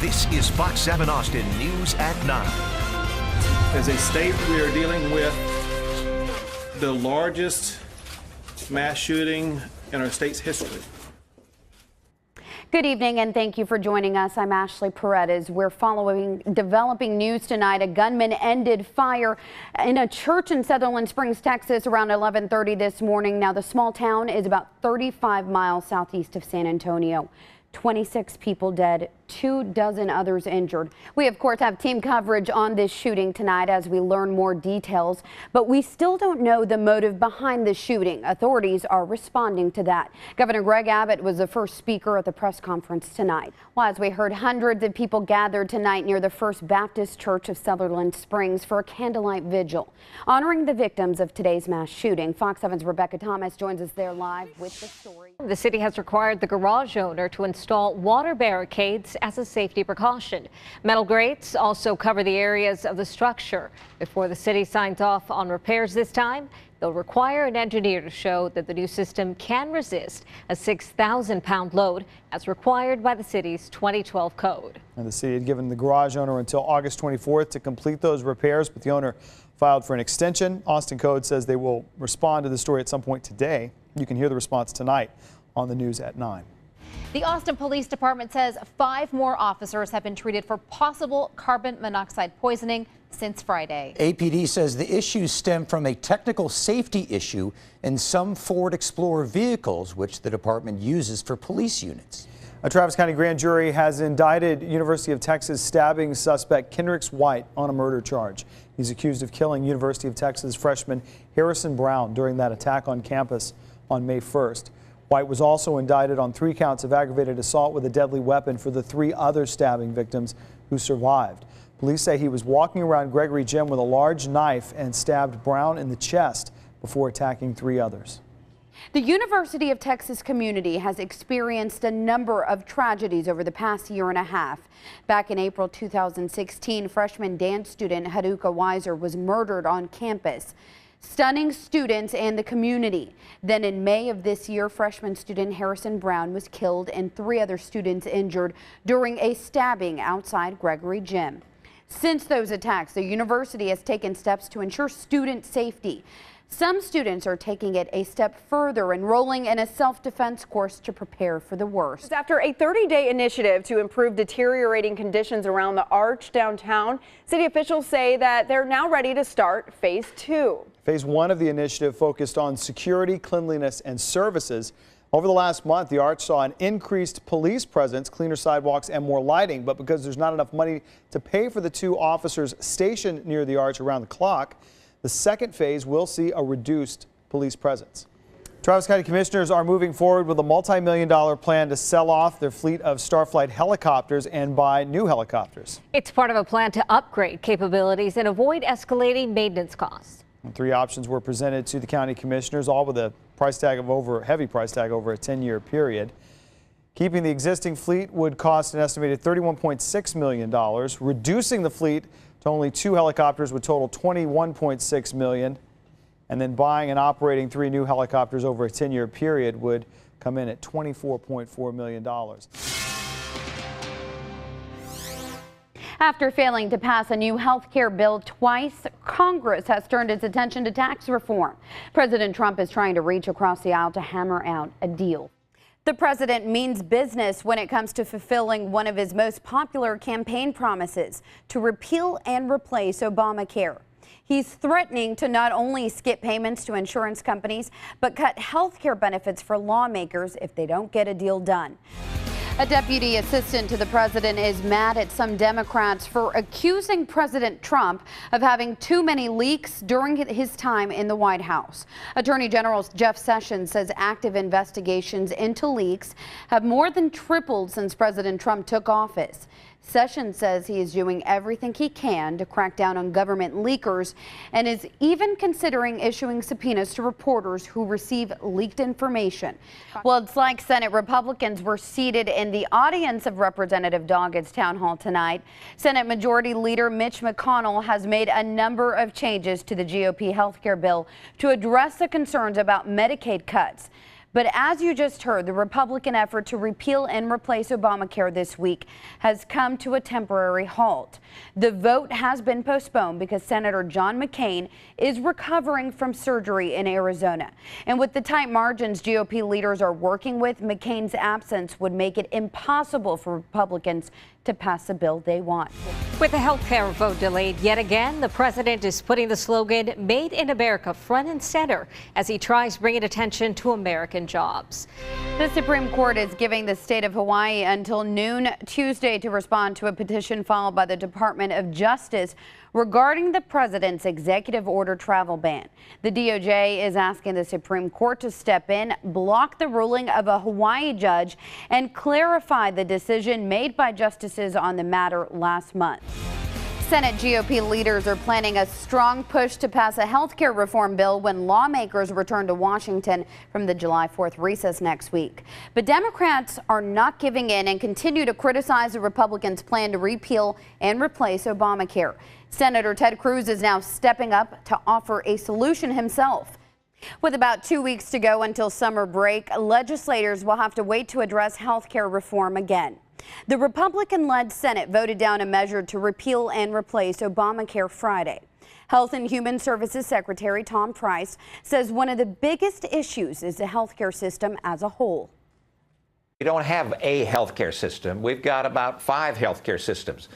This is Fox 7 Austin News at 9. As a state, we are dealing with the largest mass shooting in our state's history. Good evening and thank you for joining us. I'm Ashley Paredes. We're following developing news tonight. A gunman ended fire in a church in Sutherland Springs, Texas around 11:30 this morning. Now the small town is about 35 miles southeast of San Antonio. 26 people dead, 24 others injured. We, of course, have team coverage on this shooting tonight as we learn more details, but we still don't know the motive behind the shooting. Authorities are responding to that. Governor Greg Abbott was the first speaker at the press conference tonight. Well, as we heard, hundreds of people gathered tonight near the First Baptist Church of Sutherland Springs for a candlelight vigil, honoring the victims of today's mass shooting. Fox 7's Rebecca Thomas joins us there live with the story. The city has required the garage owner to install water barricades as a safety precaution. Metal grates also cover the areas of the structure. Before the city signs off on repairs this time, they'll require an engineer to show that the new system can resist a 6,000-pound load as required by the city's 2012 code. And the city had given the garage owner until August 24th to complete those repairs, but the owner filed for an extension. Austin Code says they will respond to the story at some point today. You can hear the response tonight on the news at 9. The Austin Police Department says 5 more officers have been treated for possible carbon monoxide poisoning since Friday. APD says the issues stem from a technical safety issue in some Ford Explorer vehicles, which the department uses for police units. A Travis County grand jury has indicted University of Texas stabbing suspect Kendrix White on a murder charge. He's accused of killing University of Texas freshman Harrison Brown during that attack on campus on May 1st. White was also indicted on 3 counts of aggravated assault with a deadly weapon for the 3 other stabbing victims who survived. Police say he was walking around Gregory Gym with a large knife and stabbed Brown in the chest before attacking 3 others. The University of Texas community has experienced a number of tragedies over the past year and a half. Back in April 2016, freshman dance student Haruka Weiser was murdered on campus, stunning students and the community. Then in May of this year, freshman student Harrison Brown was killed and 3 other students injured during a stabbing outside Gregory Gym. Since those attacks, the university has taken steps to ensure student safety. Some students are taking it a step further, enrolling in a self-defense course to prepare for the worst. After a 30-day initiative to improve deteriorating conditions around the Arch downtown, city officials say that they're now ready to start Phase 2. Phase 1 of the initiative focused on security, cleanliness, and services. Over the last month, the Arch saw an increased police presence, cleaner sidewalks, and more lighting. But because there's not enough money to pay for the 2 officers stationed near the Arch around the clock, the second phase will see a reduced police presence. Travis County commissioners are moving forward with a multi-million-dollar plan to sell off their fleet of Starflight helicopters and buy new helicopters. It's part of a plan to upgrade capabilities and avoid escalating maintenance costs. And 3 options were presented to the county commissioners, all with a price tag of heavy price tag over a 10-year period. Keeping the existing fleet would cost an estimated $31.6 million. Reducing the fleet to only 2 helicopters would total $21.6 million. And then buying and operating 3 new helicopters over a 10-year period would come in at $24.4 million. After failing to pass a new health care bill twice, Congress has turned its attention to tax reform. President Trump is trying to reach across the aisle to hammer out a deal. The president means business when it comes to fulfilling one of his most popular campaign promises, to repeal and replace Obamacare. He's threatening to not only skip payments to insurance companies, but cut health care benefits for lawmakers if they don't get a deal done. A deputy assistant to the president is mad at some Democrats for accusing President Trump of having too many leaks during his time in the White House. Attorney General Jeff Sessions says active investigations into leaks have more than tripled since President Trump took office. Sessions says he is doing everything he can to crack down on government leakers and is even considering issuing subpoenas to reporters who receive leaked information. Well, it's like Senate Republicans were seated in the audience of Representative Doggett's town hall tonight. Senate Majority Leader Mitch McConnell has made a number of changes to the GOP health care bill to address the concerns about Medicaid cuts. But as you just heard, the Republican effort to repeal and replace Obamacare this week has come to a temporary halt. The vote has been postponed because Senator John McCain is recovering from surgery in Arizona. And with the tight margins GOP leaders are working with, McCain's absence would make it impossible for Republicans to pass the bill they want. With the health care vote delayed yet again, the president is putting the slogan Made in America front and center as he tries bringing attention to American jobs. The Supreme Court is giving the state of Hawaii until noon Tuesday to respond to a petition filed by the Department of Justice regarding the president's executive order travel ban. The DOJ is asking the Supreme Court to step in, block the ruling of a Hawaii judge, and clarify the decision made by justices on the matter last month. Senate GOP leaders are planning a strong push to pass a health care reform bill when lawmakers return to Washington from the July 4th recess next week. But Democrats are not giving in and continue to criticize the Republicans' plan to repeal and replace Obamacare. Senator Ted Cruz is now stepping up to offer a solution himself. With about 2 weeks to go until summer break, legislators will have to wait to address health care reform again. The Republican-led Senate voted down a measure to repeal and replace Obamacare Friday. Health and Human Services Secretary Tom Price says one of the biggest issues is the health care system as a whole. We don't have a healthcare system. We've got about 5 healthcare systems.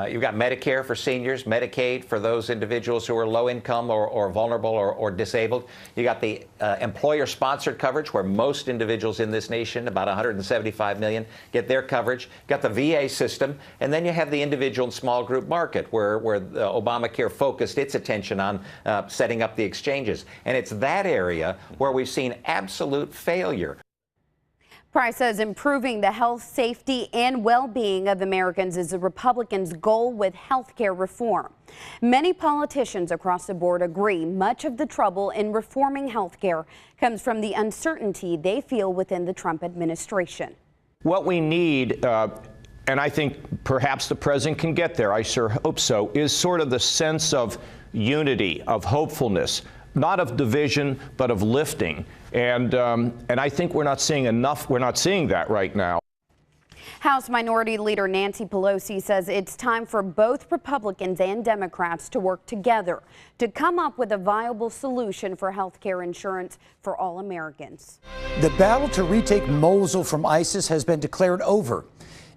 You've got Medicare for seniors, Medicaid for those individuals who are low income or vulnerable or disabled. You got the employer-sponsored coverage, where most individuals in this nation, about 175 million, get their coverage. Got the VA system, and then you have the individual and small group market, where Obamacare focused its attention on setting up the exchanges. And it's that area where we've seen absolute failure. Price says improving the health, safety, and well-being of Americans is the Republicans' goal with health care reform. Many politicians across the board agree much of the trouble in reforming health care comes from the uncertainty they feel within the Trump administration. What we need, and I think perhaps the president can get there, I sure hope so, is sort of the sense of unity, of hopefulness, not of division, but of lifting. And I think we're not seeing enough. We're not seeing that right now. House Minority Leader Nancy Pelosi says it's time for both Republicans and Democrats to work together to come up with a viable solution for health care insurance for all Americans. The battle to retake Mosul from ISIS has been declared over,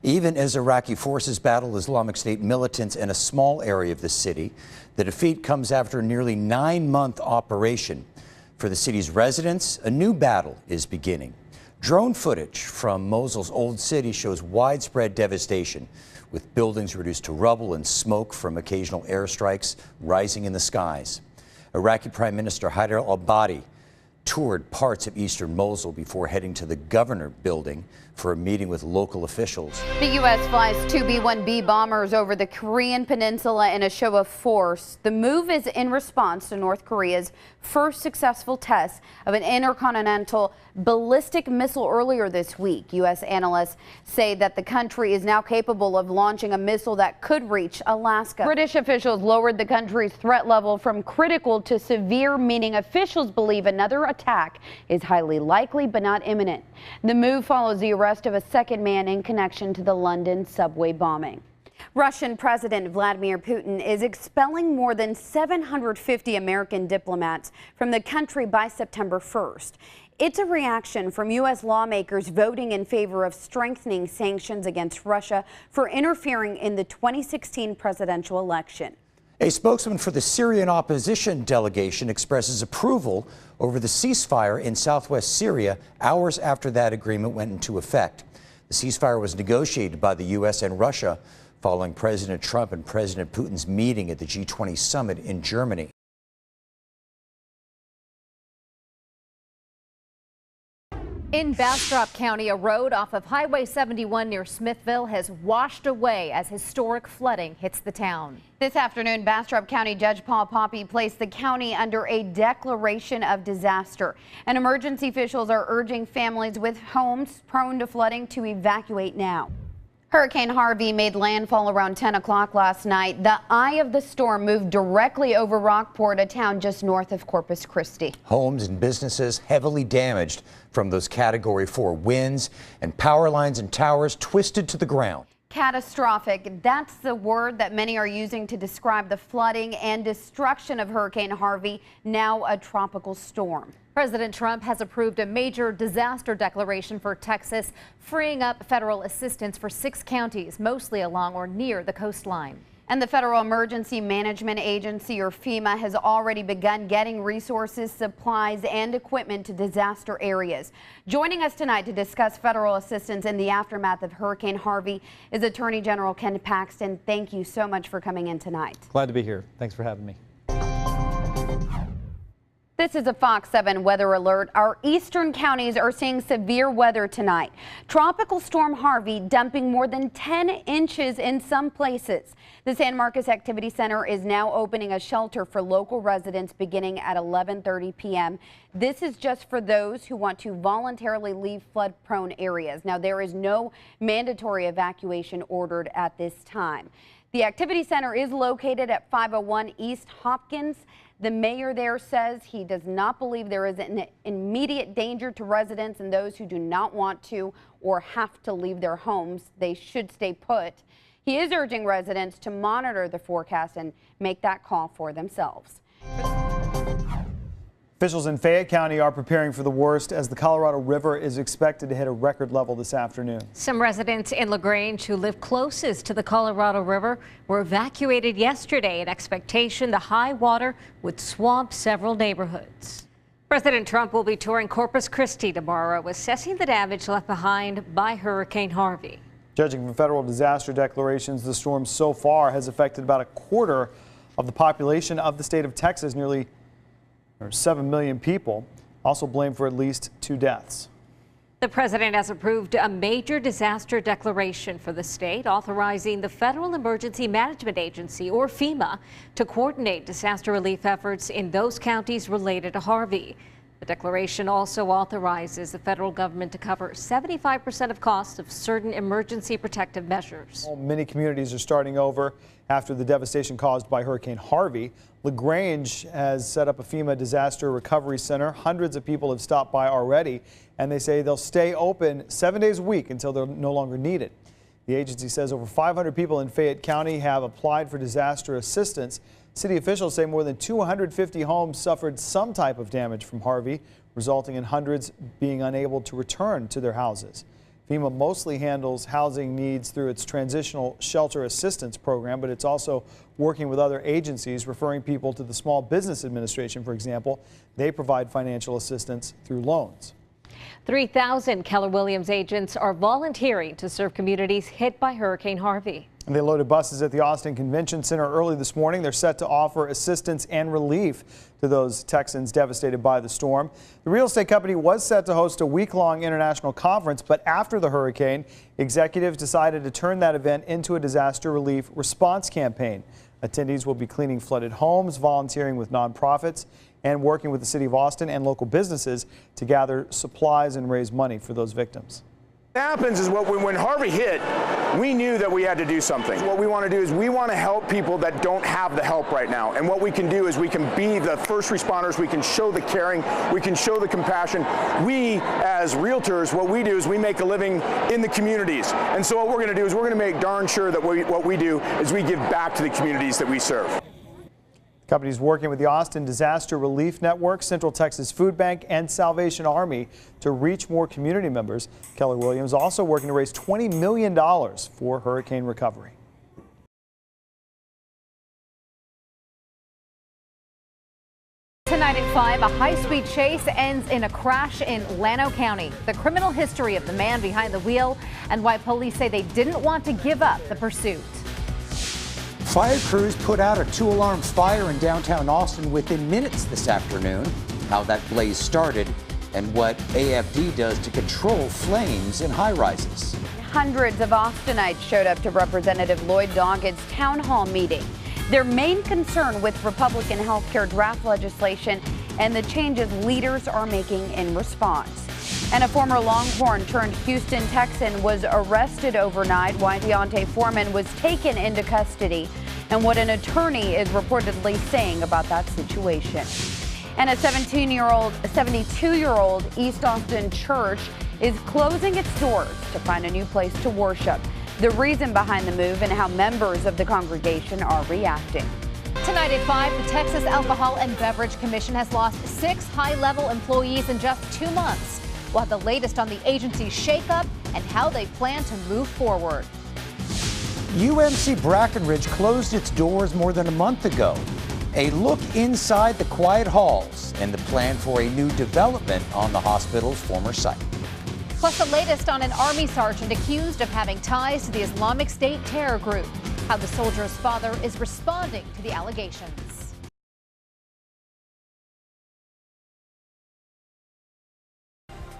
even as Iraqi forces battle Islamic State militants in a small area of the city. The defeat comes after a nearly 9-month operation. For the city's residents, a new battle is beginning. Drone footage from Mosul's old city shows widespread devastation, with buildings reduced to rubble and smoke from occasional airstrikes rising in the skies. Iraqi Prime Minister Haider al-Abadi toured parts of eastern Mosul before heading to the governor building for a meeting with local officials. The U.S. flies 2 B-1B bombers over the Korean peninsula in a show of force. The move is in response to North Korea's first successful test of an intercontinental ballistic missile earlier this week. U.S. analysts say that the country is now capable of launching a missile that could reach Alaska. British officials lowered the country's threat level from critical to severe, meaning officials believe another attack is highly likely but not imminent. The move follows the arrest of a second man in connection to the London subway bombing. Russian President Vladimir Putin is expelling more than 750 American diplomats from the country by September 1st. It's a reaction from U.S. lawmakers voting in favor of strengthening sanctions against Russia for interfering in the 2016 presidential election. A spokesman for the Syrian opposition delegation expresses approval over the ceasefire in southwest Syria hours after that agreement went into effect. The ceasefire was negotiated by the U.S. and Russia following President Trump and President Putin's meeting at the G20 summit in Germany. In Bastrop County, a road off of Highway 71 near Smithville has washed away as historic flooding hits the town. This afternoon, Bastrop County Judge Paul Poppe placed the county under a declaration of disaster. And emergency officials are urging families with homes prone to flooding to evacuate now. Hurricane Harvey made landfall around 10 o'clock last night. The eye of the storm moved directly over Rockport, a town just north of Corpus Christi. Homes and businesses heavily damaged from those Category 4 winds, and power lines and towers twisted to the ground. Catastrophic. That's the word that many are using to describe the flooding and destruction of Hurricane Harvey, now a tropical storm. President Trump has approved a major disaster declaration for Texas, freeing up federal assistance for 6 counties, mostly along or near the coastline. And the Federal Emergency Management Agency, or FEMA, has already begun getting resources, supplies, and equipment to disaster areas. Joining us tonight to discuss federal assistance in the aftermath of Hurricane Harvey is Attorney General Ken Paxton. Thank you so much for coming in tonight. Glad to be here. Thanks for having me. This is a Fox 7 weather alert. Our eastern counties are seeing severe weather tonight. Tropical Storm Harvey dumping more than 10 inches in some places. The San Marcos Activity Center is now opening a shelter for local residents beginning at 11:30 p.m. This is just for those who want to voluntarily leave flood-prone areas. Now, there is no mandatory evacuation ordered at this time. The Activity Center is located at 501 East Hopkins. The mayor there says he does not believe there is an immediate danger to residents, and those who do not want to or have to leave their homes, they should stay put. He is urging residents to monitor the forecast and make that call for themselves. Officials in Fayette County are preparing for the worst as the Colorado River is expected to hit a record level this afternoon. Some residents in LaGrange who live closest to the Colorado River were evacuated yesterday in expectation the high water would swamp several neighborhoods. President Trump will be touring Corpus Christi tomorrow, assessing the damage left behind by Hurricane Harvey. Judging from federal disaster declarations, the storm so far has affected about a quarter of the population of the state of Texas, nearly 7 million people, also blamed for at least 2 deaths. The president has approved a major disaster declaration for the state, authorizing the Federal Emergency Management Agency, or FEMA, to coordinate disaster relief efforts in those counties related to Harvey. The declaration also authorizes the federal government to cover 75% of costs of certain emergency protective measures. Many communities are starting over after the devastation caused by Hurricane Harvey. LaGrange has set up a FEMA disaster recovery center. Hundreds of people have stopped by already, and they say they'll stay open 7 days a week until they're no longer needed. The agency says over 500 people in Fayette County have applied for disaster assistance. City officials say more than 250 homes suffered some type of damage from Harvey, resulting in hundreds being unable to return to their houses. FEMA mostly handles housing needs through its Transitional Shelter Assistance Program, but it's also working with other agencies, referring people to the Small Business Administration, for example. They provide financial assistance through loans. 3,000 Keller Williams agents are volunteering to serve communities hit by Hurricane Harvey. And they loaded buses at the Austin Convention Center early this morning. They're set to offer assistance and relief to those Texans devastated by the storm. The real estate company was set to host a week-long international conference, but after the hurricane, executives decided to turn that event into a disaster relief response campaign. Attendees will be cleaning flooded homes, volunteering with nonprofits, and working with the city of Austin and local businesses to gather supplies and raise money for those victims. What happens is when Harvey hit, we knew that we had to do something. What we want to do is we want to help people that don't have the help right now. And what we can do is we can be the first responders. We can show the caring. We can show the compassion. We, as realtors, what we do is we make a living in the communities. And so what we're going to do is we're going to make darn sure that what we do is we give back to the communities that we serve. The company is working with the Austin Disaster Relief Network, Central Texas Food Bank, and Salvation Army to reach more community members. Keller Williams also working to raise $20 million for hurricane recovery. Tonight at 5, a high-speed chase ends in a crash in Llano County. The criminal history of the man behind the wheel and why police say they didn't want to give up the pursuit. Fire crews put out a 2-alarm fire in downtown Austin within minutes this afternoon. How that blaze started and what AFD does to control flames in high-rises. Hundreds of Austinites showed up to Representative Lloyd Doggett's town hall meeting. Their main concern with Republican health care draft legislation and the changes leaders are making in response. And a former Longhorn turned Houston Texan was arrested overnight while Deontay Foreman was taken into custody, and what an attorney is reportedly saying about that situation. And a 72-year-old East Austin church is closing its doors to find a new place to worship. The reason behind the move and how members of the congregation are reacting. Tonight at 5, the Texas Alcohol and Beverage Commission has lost 6 high-level employees in just 2 months. We'll have the latest on the agency's shakeup and how they plan to move forward. UMC Brackenridge closed its doors more than a month ago. A look inside the quiet halls and the plan for a new development on the hospital's former site. Plus the latest on an Army sergeant accused of having ties to the Islamic State terror group. How the soldier's father is responding to the allegations.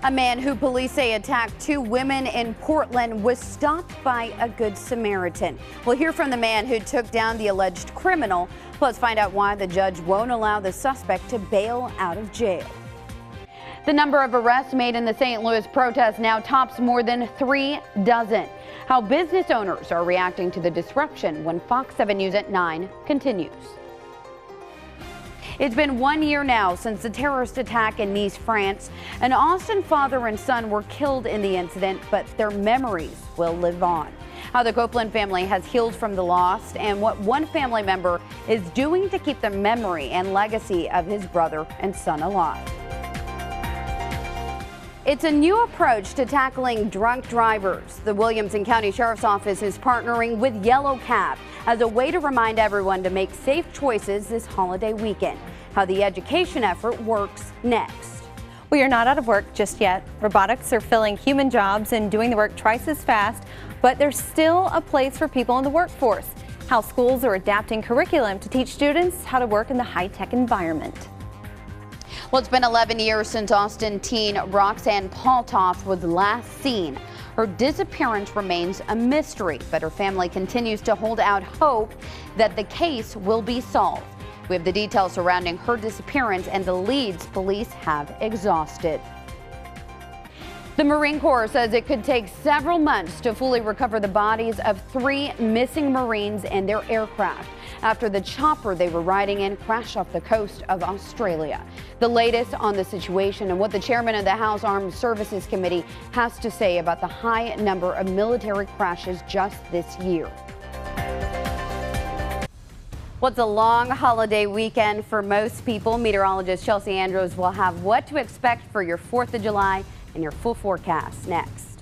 A man who police say attacked 2 women in Portland was stopped by a Good Samaritan. We'll hear from the man who took down the alleged criminal, plus find out why the judge won't allow the suspect to bail out of jail. The number of arrests made in the St. Louis protest now tops more than 3 dozen. How business owners are reacting to the disruption when Fox 7 News at 9 continues. It's been 1 year now since the terrorist attack in Nice, France. An Austin father and son were killed in the incident, but their memories will live on. How the Copeland family has healed from the loss and what one family member is doing to keep the memory and legacy of his brother and son alive. It's a new approach to tackling drunk drivers. The Williamson County Sheriff's Office is partnering with Yellow Cab as a way to remind everyone to make safe choices this holiday weekend. How the education effort works next. We are not out of work just yet. Robotics are filling human jobs and doing the work twice as fast, but there's still a place for people in the workforce. How schools are adapting curriculum to teach students how to work in the high-tech environment. Well, it's been 11 years since Austin teen Roxanne Paltoff was last seen. Her disappearance remains a mystery, but her family continues to hold out hope that the case will be solved. We have the details surrounding her disappearance and the leads police have exhausted. The Marine Corps says it could take several months to fully recover the bodies of 3 missing Marines and their aircraft after the chopper they were riding in crashed off the coast of Australia. The latest on the situation and what the chairman of the House Armed Services Committee has to say about the high number of military crashes just this year. Well, it's a long holiday weekend for most people. Meteorologist Chelsea Andrews will have what to expect for your 4th of July and your full forecast next.